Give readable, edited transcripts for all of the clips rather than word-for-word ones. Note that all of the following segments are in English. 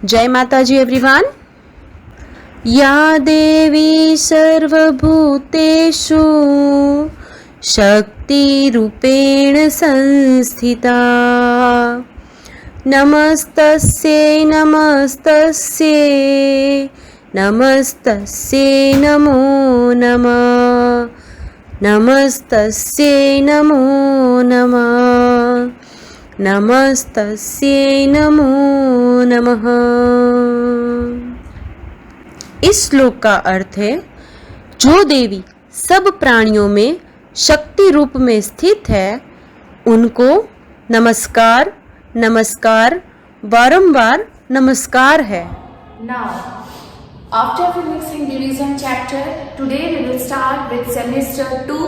जय माताजी एवरीवन। या देवी सर्वभूतेषु शक्तिरूपेण संस्थिता नमस्तस्यै नमस्तस्यै नमस्तस्यै नमो नमः नमस्तस्यै नमो नमः नमस्तस्यै नमो नमः। इस श्लोक का अर्थ है, जो देवी सब प्राणियों में शक्ति रूप में स्थित है उनको नमस्कार नमस्कार बारंबार नमस्कार है। Now, after finishing division chapter, today we will start with semester 2,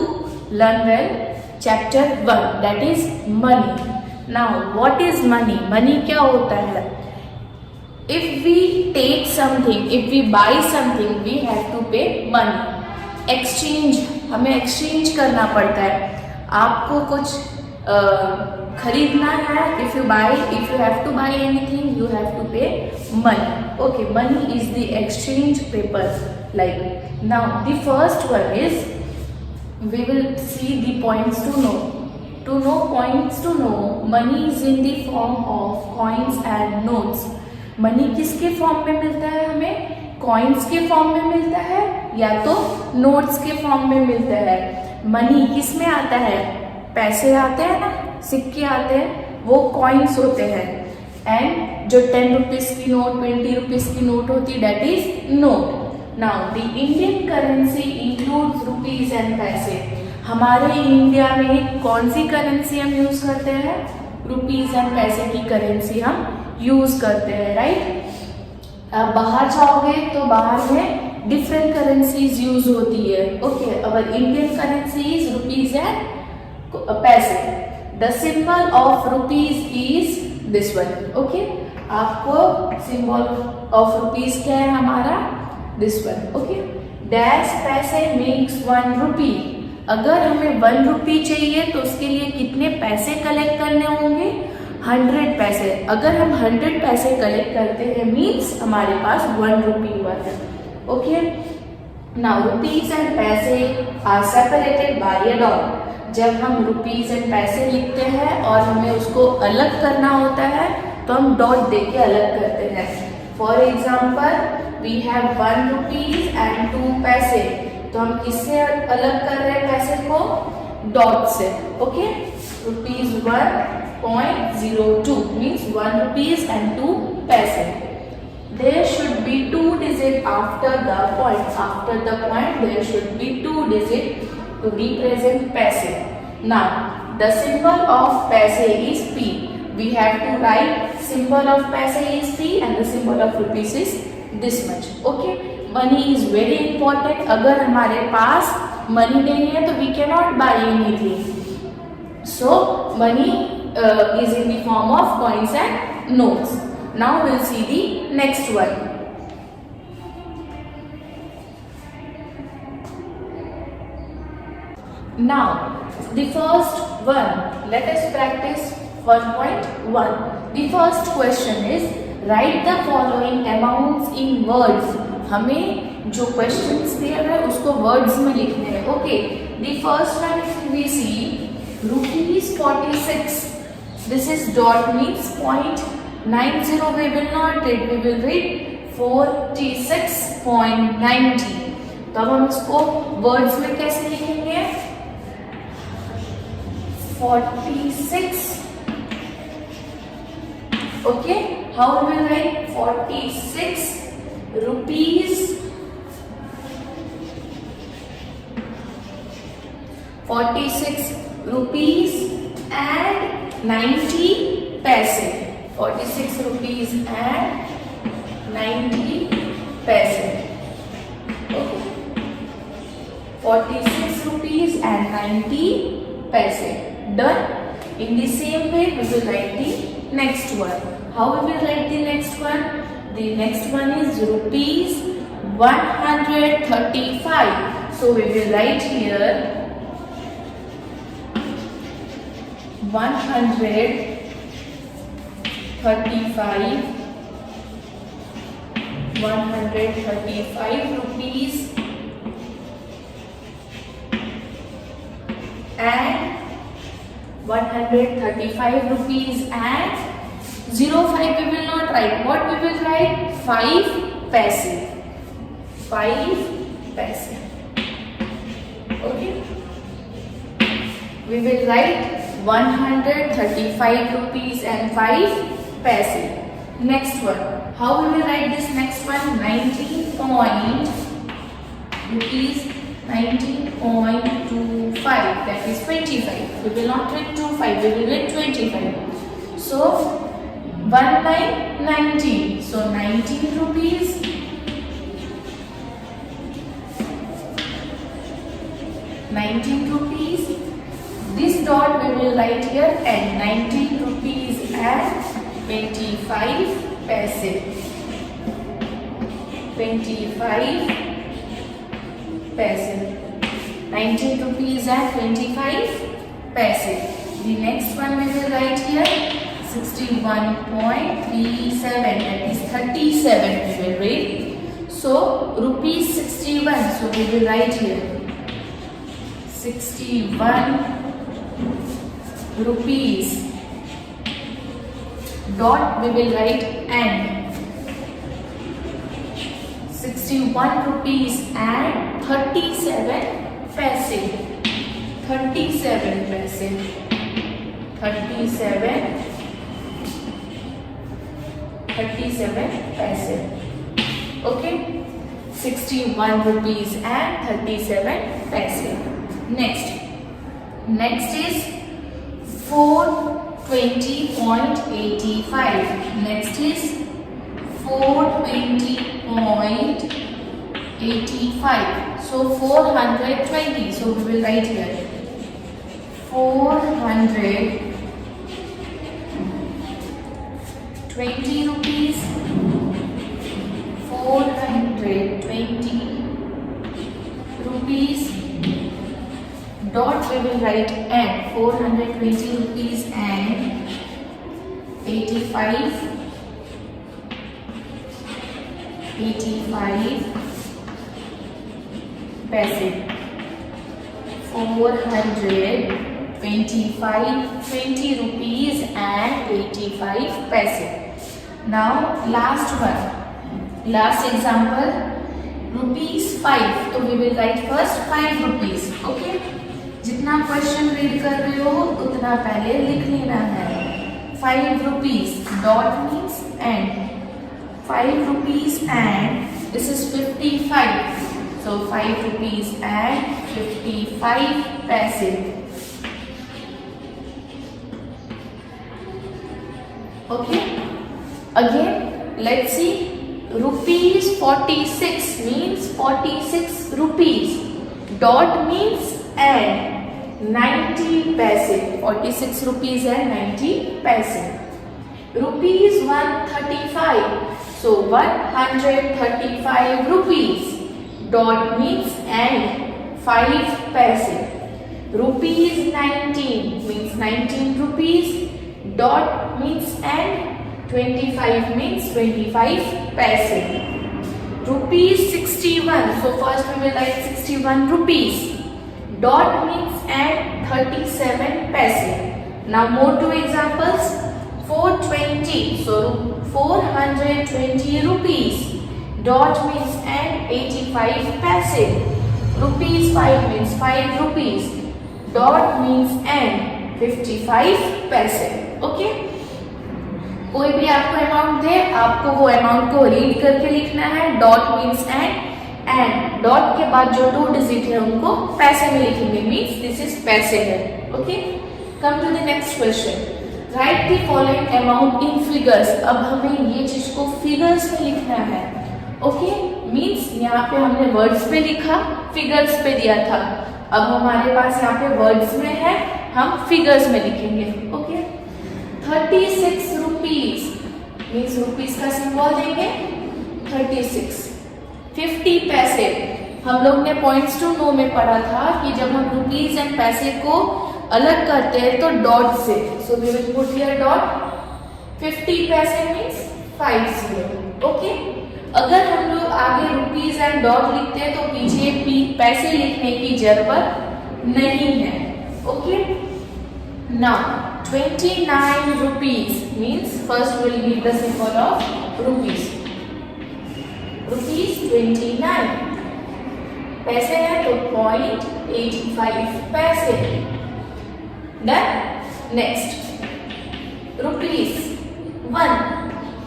learn well, chapter 1, that is money. Now, what is money? Money क्या होता है? If we take something, if we buy something, we have to pay money. Exchange, हमें exchange करना पड़ता है। आपको कुछ खरीदना है, if you have to buy anything, you have to pay money. Okay, money is the exchange paper. Like now, the first one is we will see the points to know. To know points to know, money is in the form of coins and notes. Money किसके form में मिलता है? हमें coins के form में मिलता है या तो नोट्स के फॉर्म में मिलता है। मनी किस में आता है? पैसे आते हैं ना, सिक्के आते हैं, वो कॉइन्स होते हैं। एंड जो 10 रुपीज की नोट, 20 रुपीज की नोट होती है, that is note. Now the Indian currency includes rupees and पैसे। हमारे इंडिया में कौन सी करेंसी हम यूज करते हैं? रुपीज एंड पैसे की करेंसी हम यूज करते हैं, राइट। अब बाहर जाओगे तो बाहर में डिफरेंट करेंसीज यूज होती है। Okay, our Indian currency is rupees and paise. The symbol of rupees is this one. Okay, आपको सिंबल ऑफ रुपीज क्या है हमारा? This one. Okay, dash paise makes 1 rupee. अगर हमें 1 रुपी चाहिए तो उसके लिए कितने पैसे कलेक्ट करने होंगे? 100 पैसे। अगर हम 100 पैसे कलेक्ट करते हैं मीन्स हमारे पास 1 रुपी हुआ है। Okay, now rupees and paise are separated by a dot. जब हम रुपीज एंड पैसे लिखते हैं और हमें उसको अलग करना होता है तो हम डॉट दे के अलग करते हैं। For example, we have 1 rupees and 2 paise. तो हम किससे अलग कर रहे हैं पैसे को? डॉट से। Okay, rupees 1.02 means 1 rupees and 2 paise. There should be 2 digit after the point. After the point there should be 2 digit to represent paise. Now the symbol of paise is P. We have to write symbol of paise is P and the symbol of rupees is this much. Okay, money is very important. अगर हमारे पास money नहीं है तो we cannot buy anything. So money is in the form of coins and notes. Now we'll see the next one. Now the first one, let us practice 1.1. The first question is write the following amounts in words. हमें जो questions दिए हैं उसको words में लिखने हैं। Okay, the first one we see rupees 46. This is dot means 0.90. We will not read, we will read 46.90. तो अब हम इसको वर्ड्स में कैसे लिखेंगे? 46. Okay, how we will write 46 rupees 46 rupees and 90 paise. 46 rupees and 90 paise. Okay. 46 rupees and 90 paise. Done. In the same way, we will write the next one. How we will write the next one? The next one is rupees 135. So we will write here 135 135 rupees and 135 rupees and 05 we will not write. What we will write? 5 paise. 5 paise. Okay. We will write 135 rupees and 5 paise. Next one. How we will write this next one? 19.25, that is 25. We will not write 25, we will write 25. So 1 by 19, so 19 rupees. 19 rupees. This dot we will write here and 19 rupees and 25 paise. 25 paise. 19 rupees and 25 paise. The next one we will write here 61.37, that is 37 we will write. So rupees 61, so we will write here 61 rupees. Dot we will write and 61 rupees and 37 paise. 37 paise. 37 paise. Okay. 61 rupees and 37 paise. Next is 420.85. Next is 420.85. So 420. So we will write here 420 rupees. 420 rupees. Dot we will write and 420 rupees and 85 paise. 425 20 rupees and 85 paise. Now last one, last example, rupees 5. तो we will write first 5 rupees. Okay. जितना question read कर रहे हो उतना पहले लिख लेना है. 5 rupees. Dot means and. 5 rupees and this is 55. So 5 rupees and 55 paise. Okay. Again, let's see. Rupees 46 means 46 rupees. Dot means and 90 paise. 46 rupees and 90 paise. Rupees 135. So 135 rupees. Dot means and 5 paise. Rupees 19 means 19 rupees. Dot means and 25 means 25 paise. Rupees 61. So first we will write 61 rupees. Dot means and 37 paise. Now more two examples. 420. So 420 rupees. Dot means and 85 paise. Rupees 5 means 5 rupees. Dot means and 55 paise. Okay. कोई भी आपको amount दे, आपको वो amount को read करके लिखना है. Dot means and dot के बाद जो 2 डिजिट है उनको पैसे में लिखेंगे. मीन्स दिस इज पैसे है. Okay. Come to the next question. Right the following amount in figures. अब हमें ये चीज को फिगर्स में लिखना है. ओके. मीन्स यहाँ पे हमने वर्ड्स पे लिखा, फिगर्स पे दिया था. अब हमारे पास यहाँ पे वर्ड्स में है, हम फिगर्स में लिखेंगे. ओके. 36 rupees मीन्स रुपीज का सिंबल देंगे 36. 50 पैसे. हम लोग ने पॉइंट्स टू नो में पढ़ा था कि जब हम रुपीज एंड पैसे को अलग करते हैं तो डॉट से. So we will put here dot. 50 paise means 50. Okay. अगर हम लोग आगे रुपीज एंड डॉट लिखते हैं तो पीछे पैसे लिखने की जरूरत नहीं है। Okay, now 29 rupees means first we'll give the symbol of rupees. Rupees 29 पैसे है तो 0.85 पैसे। Done. नेक्स्ट रुपीज 1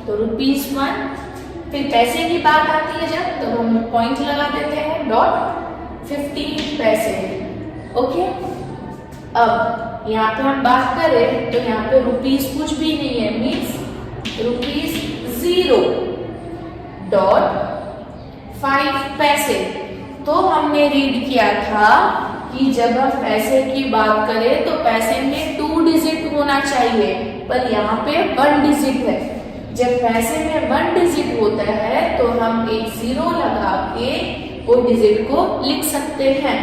तो रुपीज 1, फिर पैसे की बात आती है जब तो हम पॉइंट लगा देते हैं डॉट 15 पैसे। ओके, अब यहाँ पे हम बात करें तो यहाँ पे रुपीज कुछ भी नहीं है, मीन्स रुपीज 0.5 पैसे। तो हमने रीड किया था कि जब हम पैसे की बात करें तो पैसे में 2 डिजिट होना चाहिए, पर यहाँ पे 1 डिजिट है। जब पैसे में 1 डिजिट होता है तो हम एक 0 लगा के वो डिजिट को लिख सकते हैं।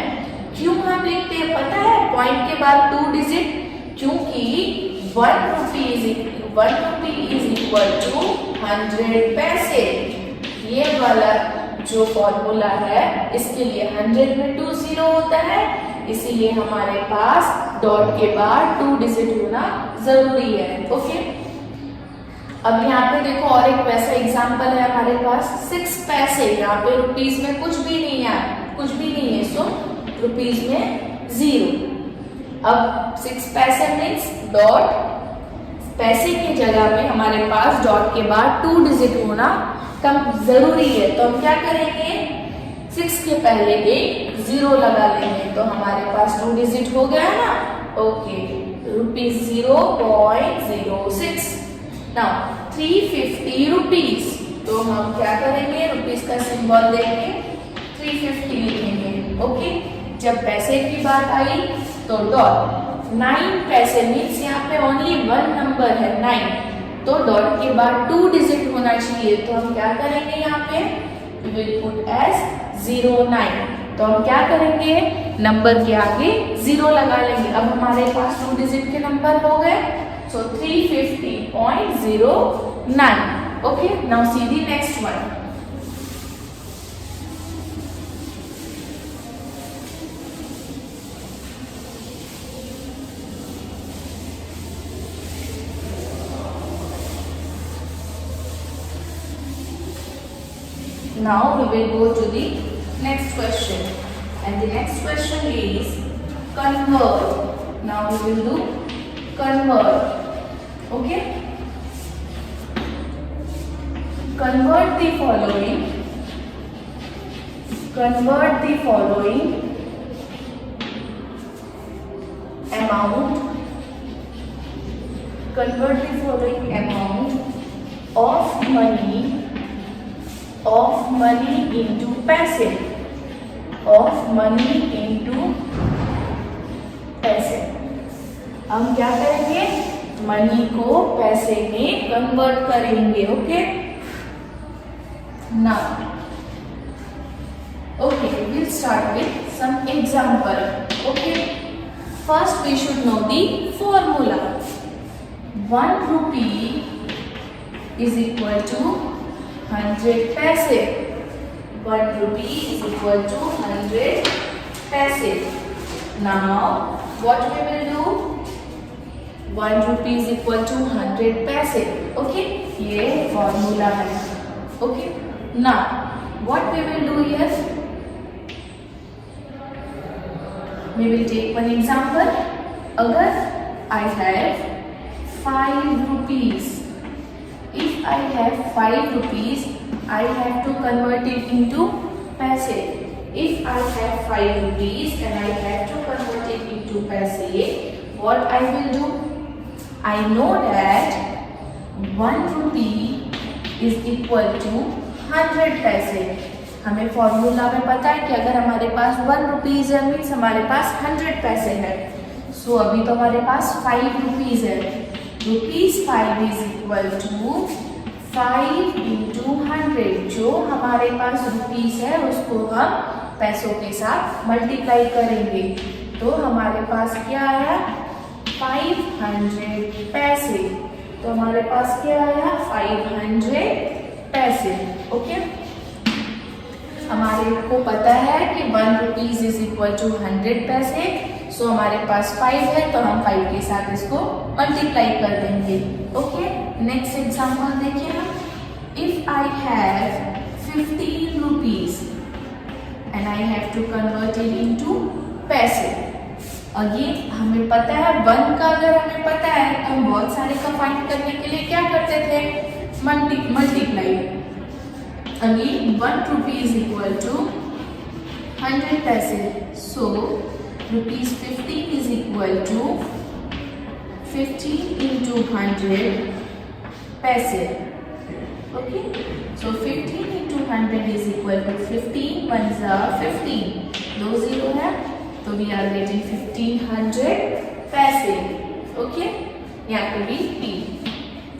क्यों हम लिखते हैं पता है? पॉइंट के बाद 2 डिजिट, क्योंकि 1 रुपी इज इक्वल टू 100 पैसे। ये वाला जो फॉर्मूला है इसके लिए 100 में 2 0 होता है, इसीलिए हमारे पास डॉट के बाद 2 डिजिट होना जरूरी है। ओके, अब यहाँ पे देखो और एक वैसा एग्जांपल है हमारे पास 6 पैसे। यहाँ पे रुपीज में कुछ भी नहीं है, सो रुपीज में 0। अब 6 पैसे मीन्स डॉट, पैसे की जगह में हमारे पास डॉट के बाद 2 डिजिट होना कम जरूरी है। तो हम क्या करेंगे, 6 के पहले एक 0 लगा लेंगे तो हमारे पास 2 डिजिट हो गया ना। Okay, rupees 0.06। नाउ 350 रुपीज, तो हम क्या करेंगे, रुपीज का सिंबल देंगे 350 लिखेंगे। ओके, जब पैसे की बात आई तो डॉट 9 पैसे मीन्स यहाँ पे ओनली 1 नंबर है 9, तो डॉट के बाद 2 डिजिट होना चाहिए। तो हम क्या करेंगे, यहाँ पे विल पुट एज 09। तो हम क्या करेंगे, नंबर के आगे 0 लगा लेंगे। अब हमारे पास 2 डिजिट के नंबर हो गए, सो 350.09। Okay, now see the next one. Now we will go to the next question, and the next question is convert. Now we will do convert. Okay, convert the following amount of money into पैसे, हम क्या करेंगे, money को पैसे में convert करेंगे। Okay, now okay, we'll start with some example. Okay, first we should know the formula. 1 rupee is equal to 100 पैसे। 1 rupee is equal to 100 पैसे। Now what we will do, 1 rupee is equal to 100 paise. Okay, ये formula है। Okay, now what we will do here, we will take one example. अगर I have 5 rupees, if I have 5 rupees, I have to convert it into पैसे। If I have 5 rupees and I have to convert it into पैसे, what I will do? I know that 1 rupee is equal to 100 पैसे। हमें formula में पता है कि अगर हमारे पास 1 रुपीज है मीन्स हमारे पास 100 पैसे है। सो अभी तो हमारे पास 5 रुपीज है, rupees 5 is equal to 5 into 100। जो हमारे पास रुपीज है उसको हम पैसों के साथ मल्टीप्लाई करेंगे, तो हमारे पास क्या आया, 500 पैसे। तो हमारे पास क्या आया, 500 पैसे। ओके, हमारे को पता है कि 1 rupees is equal to 100 paise. सो हमारे पास 5 है तो हम 5 के साथ इसको मल्टीप्लाई कर देंगे। ओके, नेक्स्ट एग्जांपल देखिए हम। If I have 15 rupees and I have to convert it into paise. Again हमें पता है 1 का अगर हमें पता है तो हम बहुत सारे का फाइंड करने के लिए क्या करते थे, multiply. Again 1 rupee is equal to 100 paise. So rupees 15 is equal to 15 into 100 paise. Okay, so 15 into 100 is equal to 15 1 जा 15, 2 जीरो है तो वी आर गेटिंग 1500 पैसे। ओके, यहाँ पे भी P।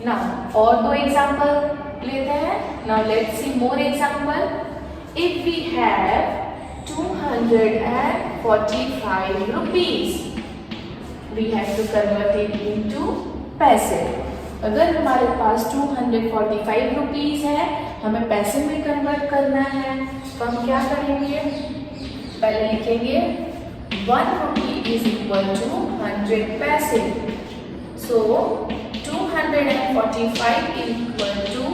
नाउ और 2 एग्जाम्पल लेते हैं। Now let's see more example. If we have 245 rupees, we have to convert it into paise. अगर हमारे पास 245 रुपीज है, हमें पैसे में कन्वर्ट करना है तो हम क्या करेंगे, पहले लिखेंगे 1 rupee is equal to 100 पैसे। So 245 is equal to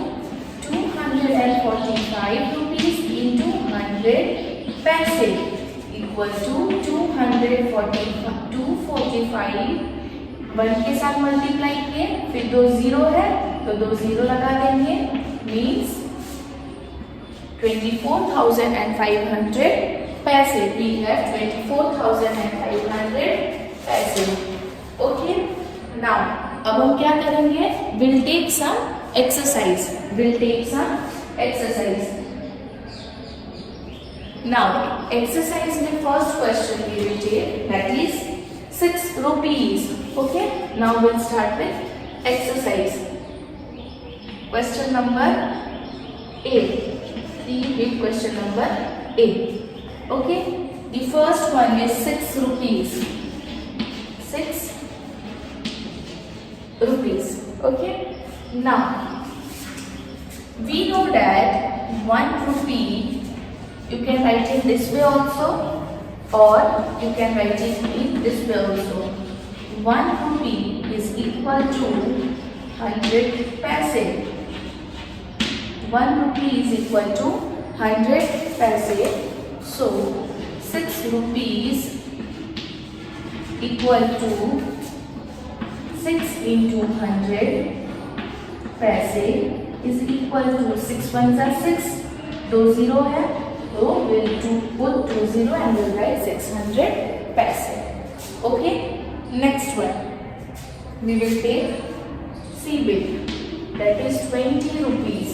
245 rupees into 100 पैसे equal to 245 1 के साथ मल्टीप्लाई किए, फिर 2 जीरो है तो 2 जीरो लगा देंगे, मीन्स 24,500 पैसे। वी हैव 24,500 पैसे। ओके, नाउ अब हम क्या करेंगे, will take some exercise. Now exercise में first question we will take, that is 6 rupees. Okay, now we'll start with exercise. Question number A. Read question number A. Okay, the first one is 6 rupees. 6 rupees. Okay, now we know that 1 rupee you can write it this way also, or you can write it in this way also. 1 rupee is equal to 100 paise. 1 rupee is equal to 100 paise. So 6 rupees equal to 6 into 100 paise is equal to 6 ones are 6, 2 0 है तो we'll put 2 0 and we'll write 600 paise. Okay, next one we will take C bit, that is 20 rupees.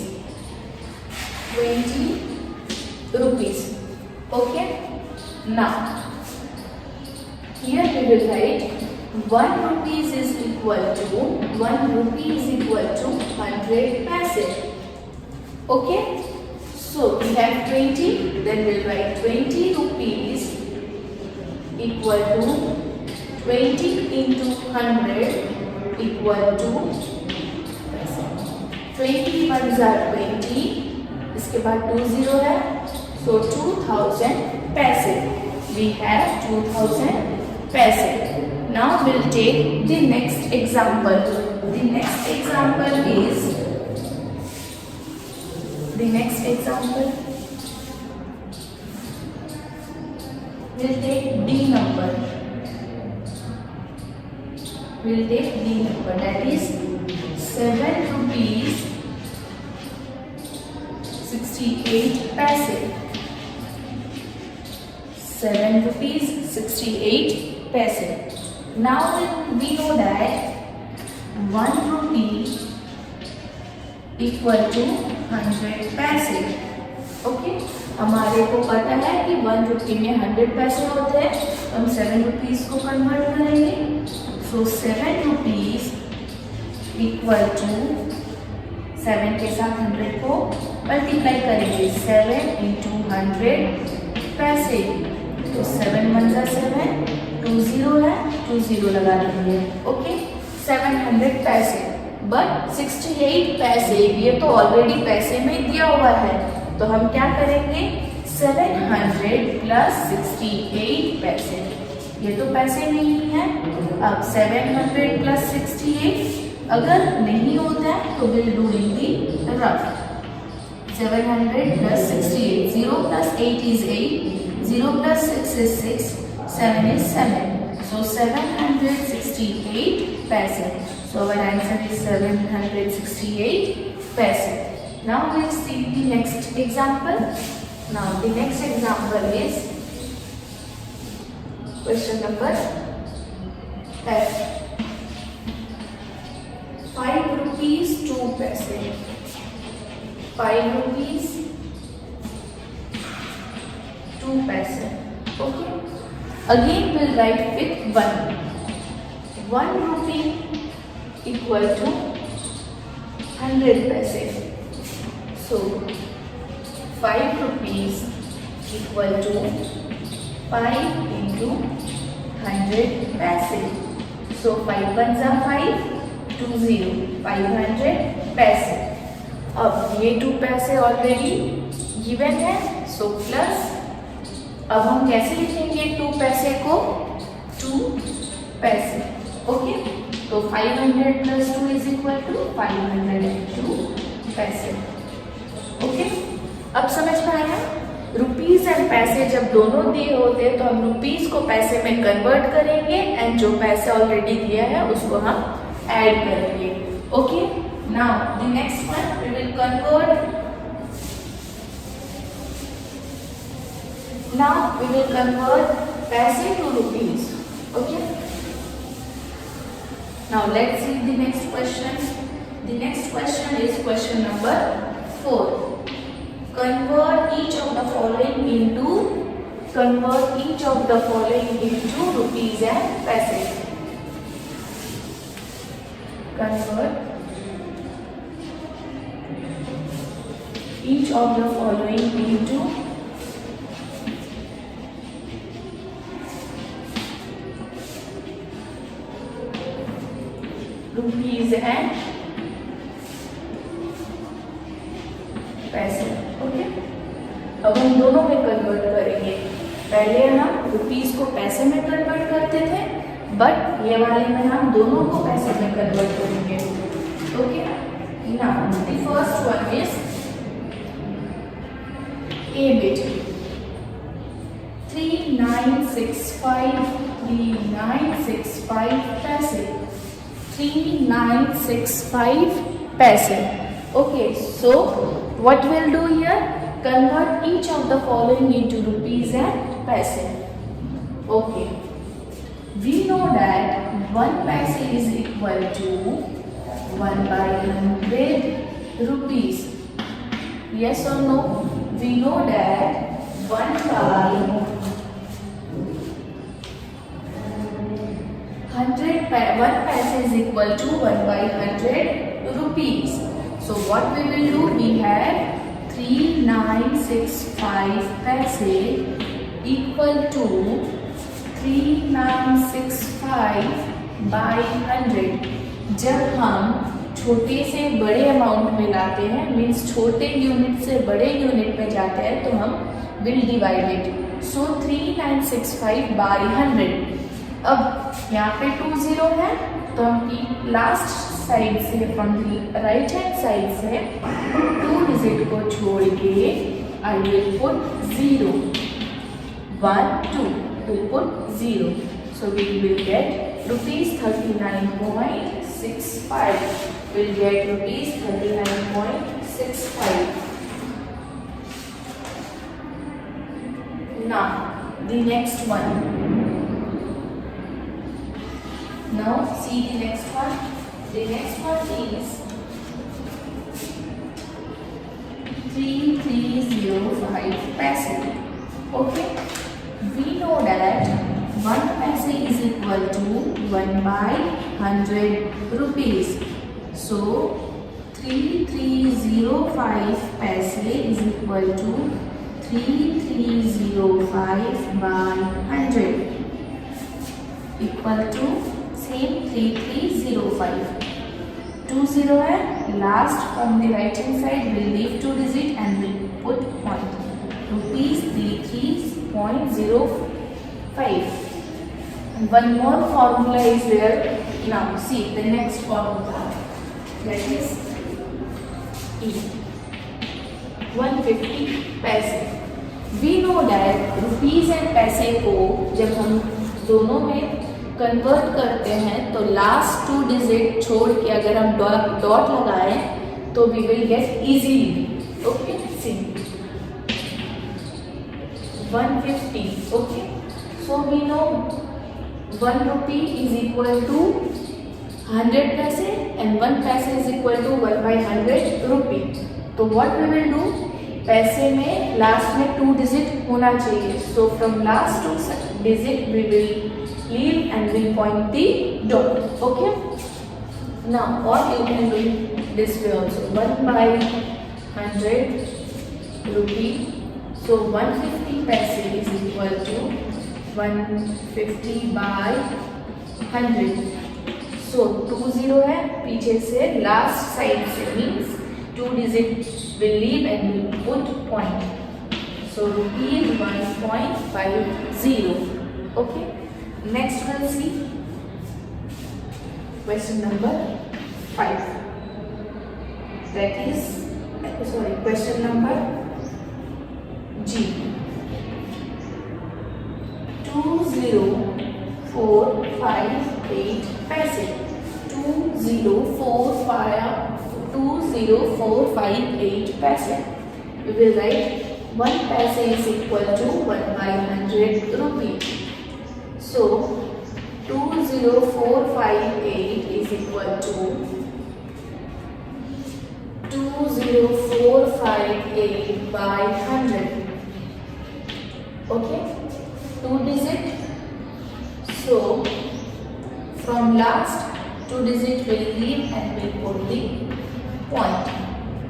20 rupees. Okay, now here we will write 1 rupees is equal to 1 rupee is equal to 100 paise. Okay, so we have 20, then we'll write 20 rupees equal to 20 into 100 equal to 20 ones are 20, इसके बाद 2 0 है so 2000 paise. We have 2000 paise. Now we'll take the next example. The next example we'll take D number. That is 7 rupees 68 paise. 7 rupees 68 paise. Now we know that 1 rupee equal to 100 paise. Okay, हमारे को पता है कि 1 रुपये में 100 पैसे होते हैं, हम 7 रुपीज को कन्वर्ट करेंगे। सो 7 रुपीज इक्वल टू 7 के साथ 100 को मल्टीप्लाई करेंगे, 7 into 100 पैसे। तो 7 1 जा 7, 2 0 है, 2 0 लगा देंगे। ओके, 700 पैसे। बट 68 पैसे ये तो ऑलरेडी पैसे में दिया हुआ है, तो हम क्या करेंगे 700 प्लस 68 पैसे, ये तो पैसे नहीं है। अब 700 प्लस 68 अगर नहीं होता है तो will do in the rough. 700 plus 68, 0 plus 8 is 8, 0 plus 6 is 6, 7 is 7. So 768 paise. So our answer is 768 paise. Now let's see the next example. Now the next example is question number F. 5 rupees 2 paise. 5 rupees 2 paise. Okay. Again we'll write with 1. 1 rupee equal to 100 paise. So 5 rupees equal to 5 into 100 paise. So 5 ones are 5, 2 0, 500 paise. अब ये 2 पैसे already given है, so plus अब हम कैसे लिखेंगे 2 पैसे को, 2 पैसे। ओके, तो 500 प्लस 2 इज इक्वल टू 502 पैसे। ओके, अब समझ में आया? रुपीज एंड पैसे जब दोनों दिए होते हैं तो हम रुपीज को पैसे में कन्वर्ट करेंगे एंड जो पैसे ऑलरेडी दिया है उसको हम ऐड करेंगे। Okay, now the next one we will convert. Now we will convert paise to rupees. Okay, now let's see the next question. The next question is question number 4. Convert each of the following into rupees and paise. Convert each of the following into rupees and पैसे। Okay, अब हम दोनों में convert करेंगे। पहले हम rupees को पैसे में कन्वर्ट करते थे, बट ये वाले में हम दोनों को पैसे में कन्वर्ट करेंगे। Okay, now the first one is A bit 3965 paise, 3965 paise. Okay, so what we'll do here, convert each of the following into rupees and paise. Okay, we know that 1 paise is equal to 1 by 100 rupees. Yes or no? We know that 1 by 100 1 paise is equal to 1 by 100 rupees. So what we will do, we have 3965 paise equal to 3965 by 100. जब हम छोटे से बड़े amount में लाते हैं, means छोटे unit से बड़े यूनिट में जाते हैं, तो हम will divide it. So 3965 by 100। अब यहाँ पे 20 है तो हम लास्ट साइड से, फ्रॉम राइट हैंड साइड से 2 डिजिट को छोड़ के I will put 0, 1 2 will put 0। So we will get rupees 39.65. We'll get rupees 39.65. Now the next one. Now see the next one. The next one is 3305 paise. Okay, we know that 1 paise is equal to 1 by 100 rupees. So 3305 paise is equal to 3305 by 100 equal to same 3305. 20 है, last from the right hand side we'll leave 2 digit and we'll put point. rupees 33.05. And one more formula is there. Now see the next formula, that is E, 150 पैसे. We know that rupees and पैसे को जब हम दोनों में convert करते हैं तो लास्ट 2 डिजिट छोड़ के अगर हम डॉट लगाएं तो we will get easily. Okay, see 150. Okay, so we know 1 rupee is equal to 100 पैसे and 1 पैसे is equal to 1/100 rupee. तो what we will do, पैसे में लास्ट में 2 डिजिट होना चाहिए. So from last 2 digit we will leave and we'll point the dot. Okay. Now what you can do this way also, 1/100 rupee. So 150 पैसे is equal to 150/100. So 20 है पीछे से last side से, means 2 digit will leave and will put point. So rupees 1.50. Okay. Next we'll see question number 5. That is question number G. 20458 पैसे. 20458 पैसे. We will write 1 पैसे is equal to 1/100 rupee. So 20458 is equal to 20458/100. Okay, 2 digit. So from last 2 digit will leave and will put the point.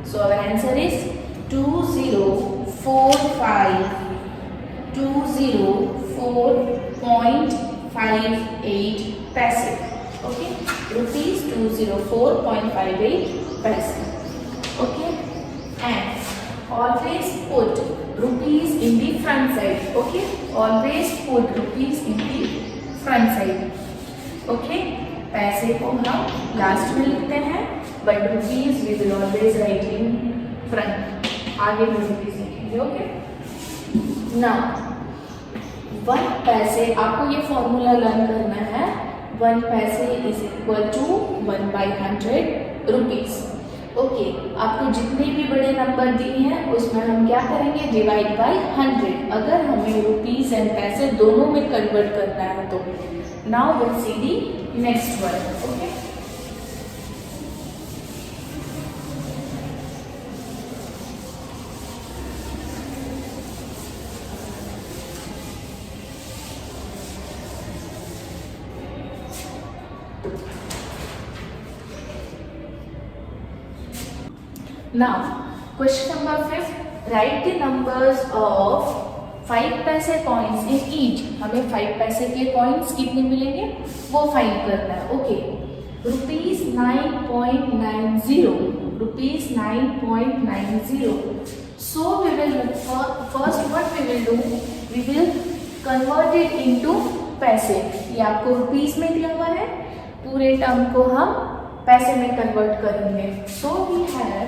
So our answer is 204.58 पैसे. Okay, rupees 204.58 पैसे. Okay, and always put rupees in the front side. Okay, always put rupees in the front side. Okay, पैसे को हम last में लिखते हैं but rupees we will always write in front. आगे भी रुपीज लिखेंगे. ओके, नाउ 1 पैसे, आपको ये फॉर्मूला लर्न करना है. 1 paise is equal to 1/100 rupees. Okay, आपको जितने भी बड़े नंबर दिए हैं उसमें हम क्या करेंगे, डिवाइड बाय 100. अगर हमें रुपीज एंड पैसे दोनों में कन्वर्ट करना है तो. Now will see the next one. Okay, now question number 5, write the numbers of 5 पैसे कॉइन्स इन ईच. हमें 5 पैसे के कॉइन्स कितने मिलेंगे वो फाइंड करना है. Okay, rupees 9.90. Rupees 9.90. So we will first what we will do, we will convert it into paise. ये आपको रुपीज में दिया हुआ है, पूरे टर्म को हम पैसे में कन्वर्ट करेंगे. So we have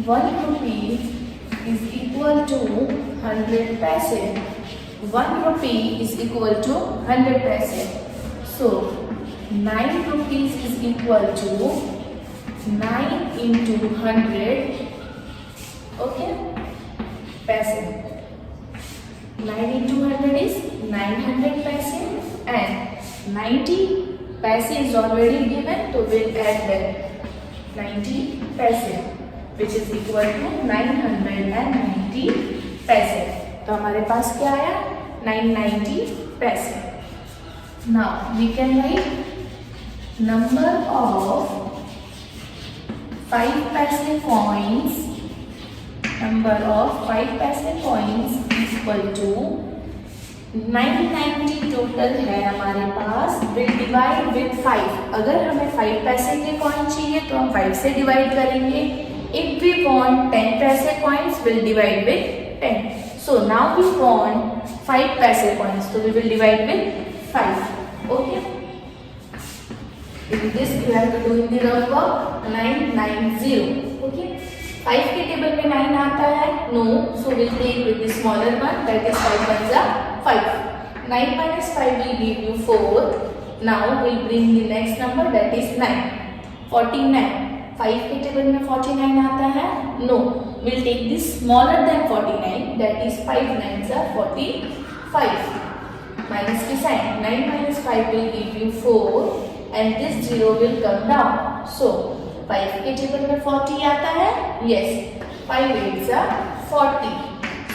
1 rupee is equal to 100 पैसे. 1 rupee is equal to 100 पैसे. So 9 rupees is equal to 9 into 100. Okay, पैसे. 9 into 100 is 900 पैसे and 90 पैसे is already given, so we'll add that 90 पैसे, which is equal to 990 पैसे. तो हमारे पास क्या आया, 990 पैसे. Now we can write number of 5 पैसे coins. Number of 5 पैसे coins equal to 990 टोटल है हमारे पास. Will divide with 5. अगर हमें 5 पैसे के कॉइन चाहिए तो हम 5 से डिवाइड करेंगे. If we want 10 पैसे coins, we'll divide with 10. So now we want 5 paise coins. So we will divide with 5. Okay. In this you have to do in the rough work 990. Okay. 5 के table में 9 आता है? No. So we'll take with the smaller one, that is 5 ones are 5. 9 minus 5 will give you 4. Now we'll bring the next number, that is 9. 49. 5 के table में 49 आता है? No. We'll take this smaller than 49, that is 5 nines are 45. Minus के sign. 9 minus 5 will give you 4 and this 0 will come down. So 5 के table में 40 आता है? Yes. 5 8s are 40.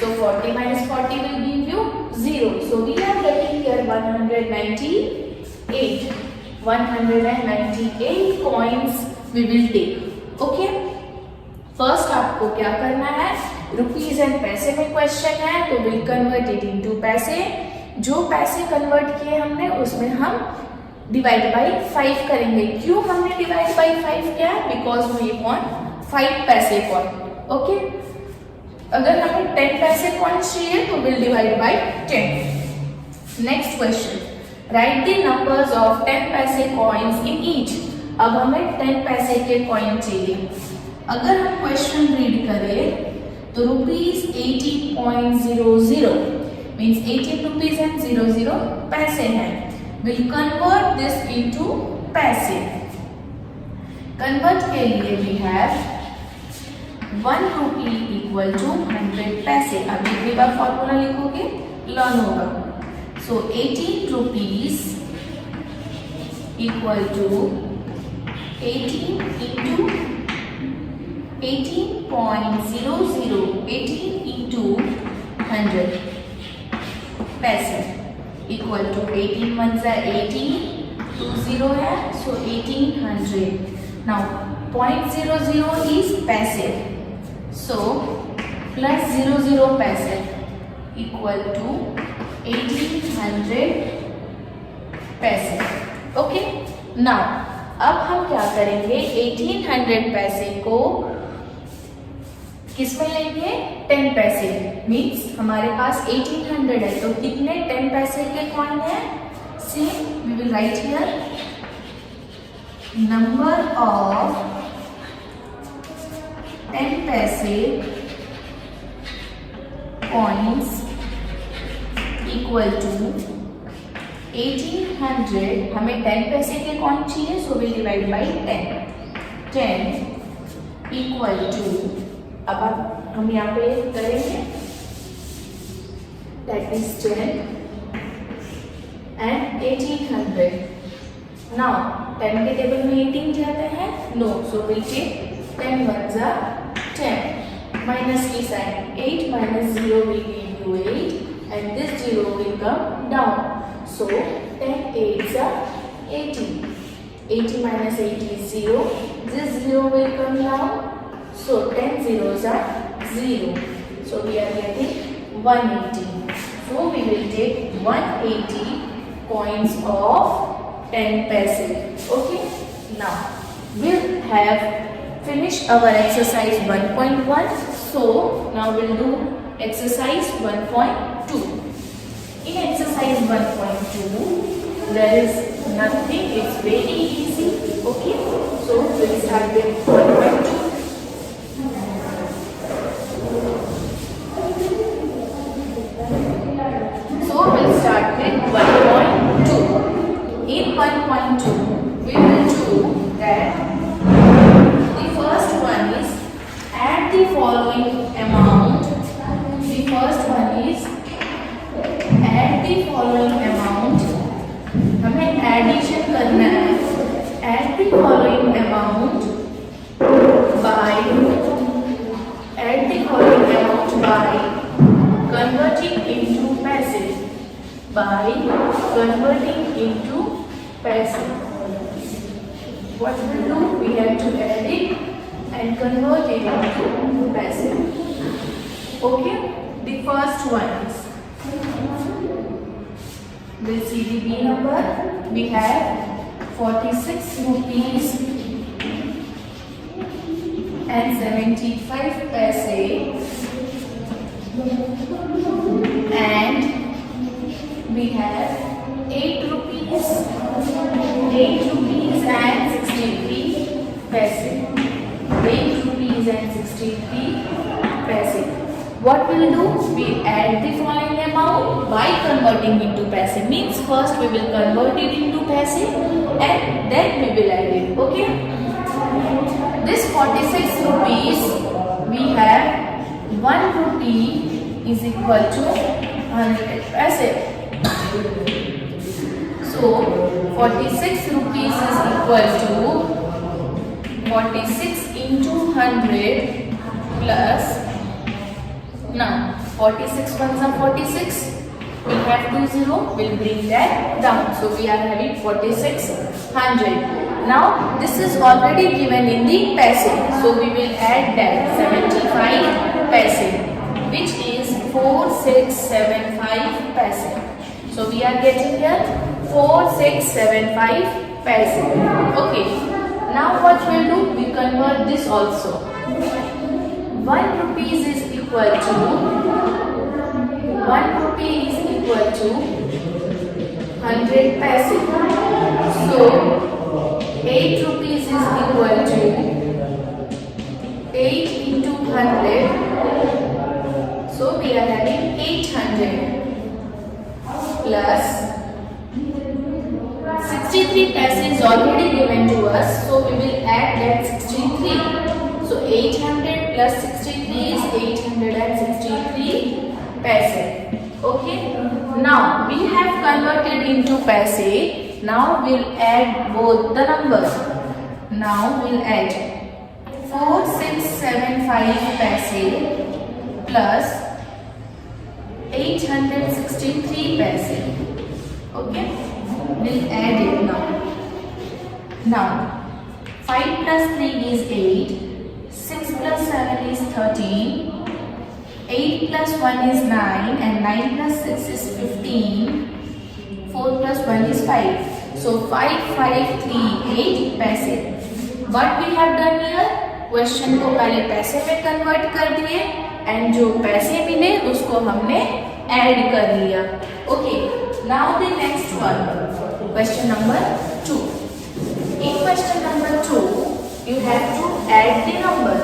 So 40 minus 40 will give you 0. So we are getting here 198. 198 coins we will take. Okay. First आपको क्या करना है? Rupees and पैसे में क्वेश्चन है तो विल कन्वर्ट इट इनटू पैसे. जो पैसे कन्वर्ट किए हमने उसमें हम डिवाइड बाई 5 करेंगे. क्यों हमने डिवाइड बाई 5 किया? बिकॉज वी वांट 5 पैसे कॉइन. ओके. अगर हमें 10 पैसे कॉइन चाहिए तो will divide by 10. Next question. Right the numbers of 10 paise coins in each. अब हमें 10 पैसे के कॉइन चाहिए. अगर हम क्वेश्चन रीड करें तो ₹80.00 मीन्स 18 रुपीज एंड 00 पैसे हैं. We'll convert this into पैसे. कन्वर्ट के लिए we have 1 rupee equal to 100 पैसे. अब एक बार फॉर्मूला लिखोगे लर्न होगा. So 18 rupees equal to 18 into 18.00 18 into 100 पैसे equal to 18 ones are 18 2 0 है so 1800. Now 0.00 is पैसे so plus 00 पैसे equal to 1800 पैसे. Okay. Now अब हम क्या करेंगे? 1800 पैसे को किसमें लेंगे? 10 पैसे. मीन्स हमारे पास 1800 है तो कितने 10 पैसे के कॉइन है? Same we will write here number of 10 paise coins equal to 1800. हमें 10 पैसे के कॉइन चाहिए so will divide by 10 equal to. अब हम यहाँ पे करेंगे दैट इज 10 एंड 1800. नाउ 10 के टेबल में 18 जाते हैं? No. So will take 10 ones are 10 minus की sign. 8 minus 0 will give you 8 and this 0 will come down. So 10 8s are 80. 80 minus 80 is 0. This 0 will come down. So 10 zeros are 0. So we are getting 180. So we will take 180 coins of 10 paise. Okay. Now we'll have finished our exercise 1.1. So now we'll do exercise 1.2. In exercise 1.2 there is nothing. It's very easy. Okay. So we'll start with 1.2. So we'll start with 1.2. In 1.2, we will do that the first one is add the following amount. The first one is add the following amount. हमें addition करना है. Add the following amount by converting into paise. By converting into paise. What we do? We have to add it and convert it into paise. Okay. The first one is, we'll see the B number. We have 46 rupees and 75 paise and we have 8 rupees and 63 paise. 8 rupees and 63 paise. What we'll do? We'll add the following amount by converting into paise. Means first we will convert it into paise and then we will add it. Okay? This 46 rupees, we have 1 rupee is equal to 100 paise. So 46 rupees is equal to 46 into 100 plus, now 46 ones are 46, we have 2 0, we'll bring that down. So we are having 4600. Now this is already given in the paise, so we will add that 75 paise, which is 4675 paise. So we are getting here 4675 paise. Okay. Now what we'll do? We convert this also. 1 rupees is equal to 100 paise. So 8 rupees is equal to 8 into 100. So we are having 800 plus 63 paise is already given to us, so we will add that 63. So 800 plus 63 is 863 paise. Okay. Now we have converted into paise. Now we'll add both the numbers. Now we'll add 4675 paise plus 863 paise. Okay. We'll add it now. Now 5 plus 3 is 8, 6 plus 7 is 13, 8 plus 1 is 9 and 9 plus 6 is 15, 4 plus 1 is 5. So 5538 paise. What we have done here? Question को पहले पैसे में convert कर दिए and जो पैसे मिले उसको हमने ऐड कर लिया. Okay. Now the next one, question number 2. In question number 2, you have to add the number.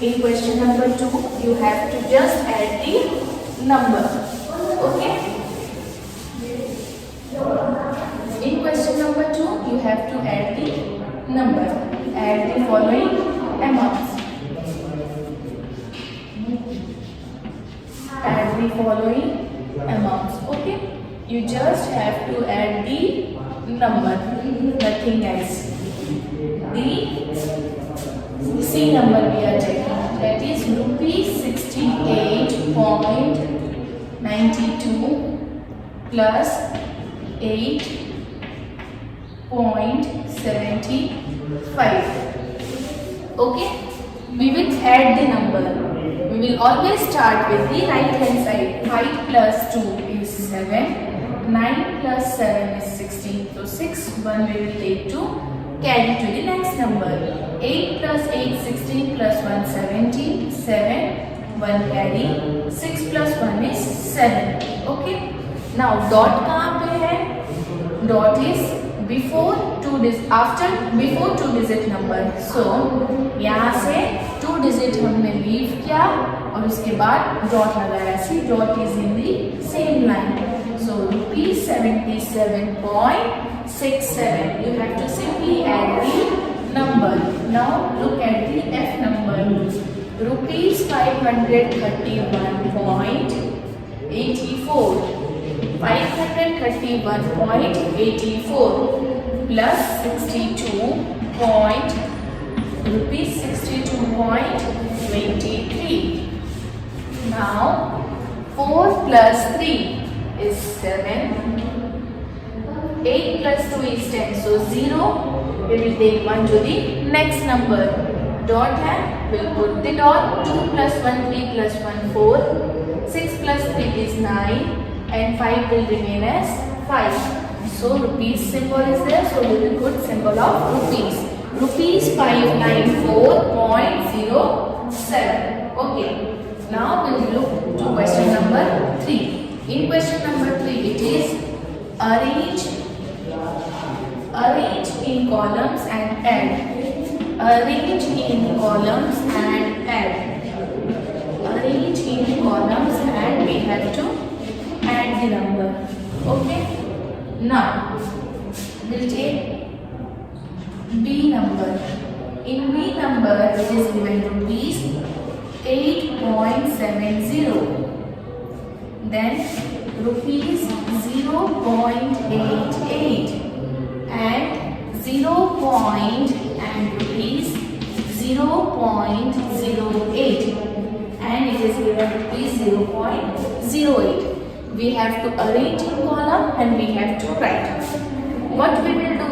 In question number 2, you have to just add the number. Okay? In question number 2, you have to add the number. Add the following amounts. Add the following amounts. Okay? You just have to add the number, nothing else. The C number we are checking, that is rupees 68.92 plus 8.75. Okay, we will add the number. We will always start with the right hand side. 5 plus 2 is 7. 9 plus 7 is 16. So 6, 1 we will take to carry to the next number. 8 plus 8, 16 plus 1, 17. 7, 1 carry. 6 plus 1 is 7. Okay. Now dot कहाँ पे है? Dot is before 2 digit number. So यहाँ से 2 digit हमने leave किया और उसके बाद dot लगाया. See, dot is in the same line. So rupees 77.67. You have to simply add the number. Now look at the F number. Rupees 531.84. 531.84 plus 62.23. Now 4 plus 3 is 7. 8 plus 2 is 10. So 0. We will take 1 to the next number. Dot hai. We'll put the dot. 2 plus 1, 3 plus 1, 4. 6 plus 3 is 9. And 5 will remain as 5. So rupees symbol is there. So we will put symbol of rupees. Rupees 594.07. Okay. Now we'll look to question number 3. In question number 3, it is arrange in columns and add. Arrange in columns and add. Arrange in columns and we have to add the number. Okay. Now we'll take B number. In B number it is given rupees 8.70. Then rupees 0.88 and 0. and rupees 0.08 and it is given rupees 0.08. We have to arrange in column and we have to write. What we will do?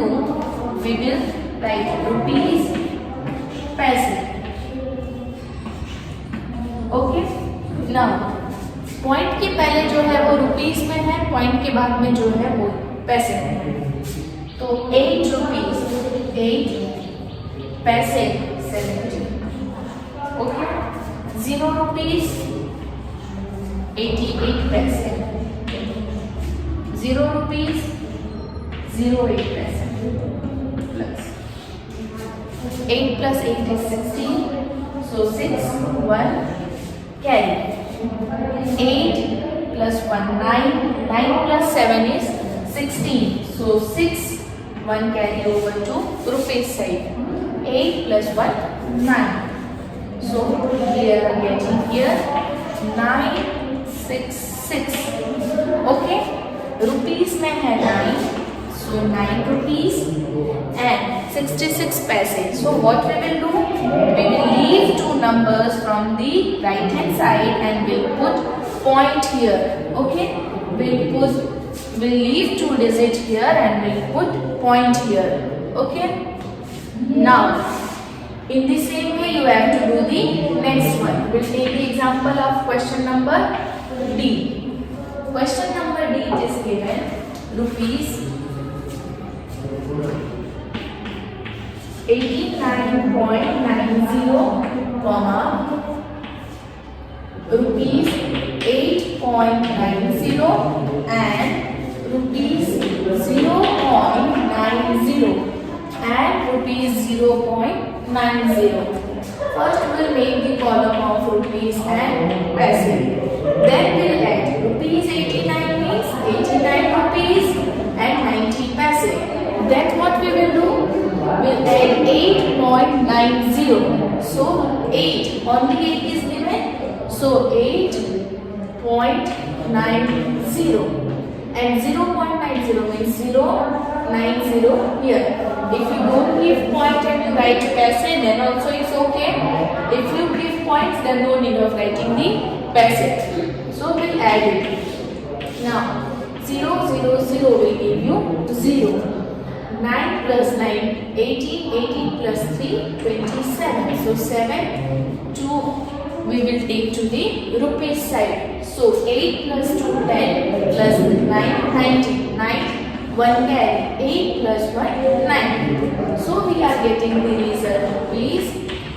We will write rupees पैसे. Okay. Now point के पहले जो है वो rupees में है, point के बाद में जो है वो पैसे में है. तो 8 रुपीस, 8 पैसे 70. ओके. 0 रुपीस 88 पैसे. 0 रुपीस 08 पैसे. Plus 8 plus 8 is 16. So 6, 1 carry. 8 plus 1 9. 9 plus 7 is 16. So 6, 1 carry over to rupees side. 8 plus 1 9. So we are getting here 966. Okay. Rupees में है 9. So 9 rupees and 66 paise. So what we will do? We will leave two numbers from the right hand side and we'll put point here. Okay? We'll leave 2 digits here and we'll put point here. Okay? Now, in the same way you have to do the next one. We'll take the example of question number D. Question number D is given rupees 89.90, rupees 8.90 and rupees 0.90 and rupees 0.90. First we will make the column of rupees and paise. Then we will add rupees 89 means 89 rupees and 90 paise. Then what we will do? We'll add 8.90. So 8, only 8 is given. So 8.90 and 0.90 means 0.90 here. If you don't give point and you write paise, then also it's okay. If you give points, then no need of writing the paise. So we'll add it. Now 0, 0, 0 will give you 0. 9 plus 9, 18, 18 plus 3, 27. So 7, 2 we will take to the rupees side. So 8 plus 2, 10 plus 9, 19. 9, 1 carry. 8 plus 1, 9. So we are getting the result rupees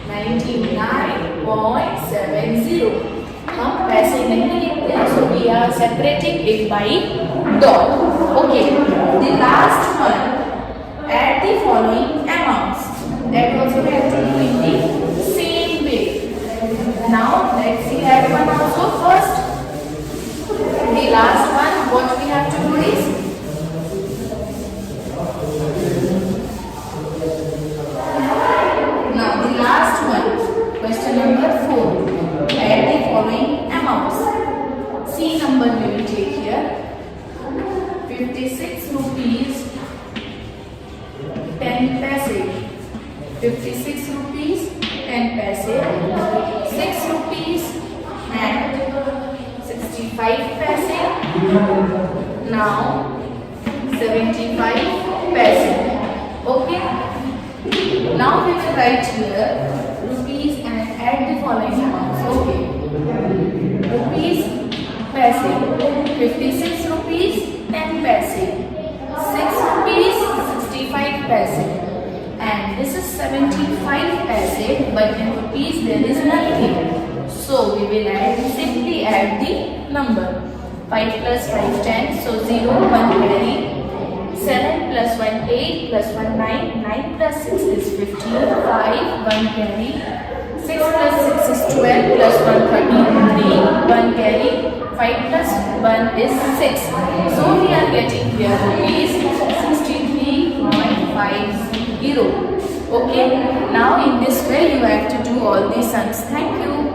99.70. हम पैसे नहीं लिखते हैं, so we are separating it by dot. Okay. The last one. Add the following amounts. That also we have to do in the same way. Now let's see that one also first. The last one, what we have to do is now the last one, question number 4. Add the following amounts. C number we will take here. 56 rupees 10 paise. 56 rupees 10 paise. 6 rupees and 65 paise. Now 75 paise. Okay. Now we will write here rupees and add the following amounts. Okay. Rupees paise. 56 rupees 10 paise. 6 rupees 65 paise. And this is 75 paise, but in rupees there is nothing. So we will simply add the number. 5 plus 5 10, so 0 1 carry. 7 plus 1 8 plus 1 9, 9 plus 6 is 15, 5 1 carry. 6 plus 6 is 12 plus 1 13, 3 1 carry. 5 plus 1 is 6. So we are getting here rupees 63.50. Okay, now in this way you have to do all the sums. Thank you.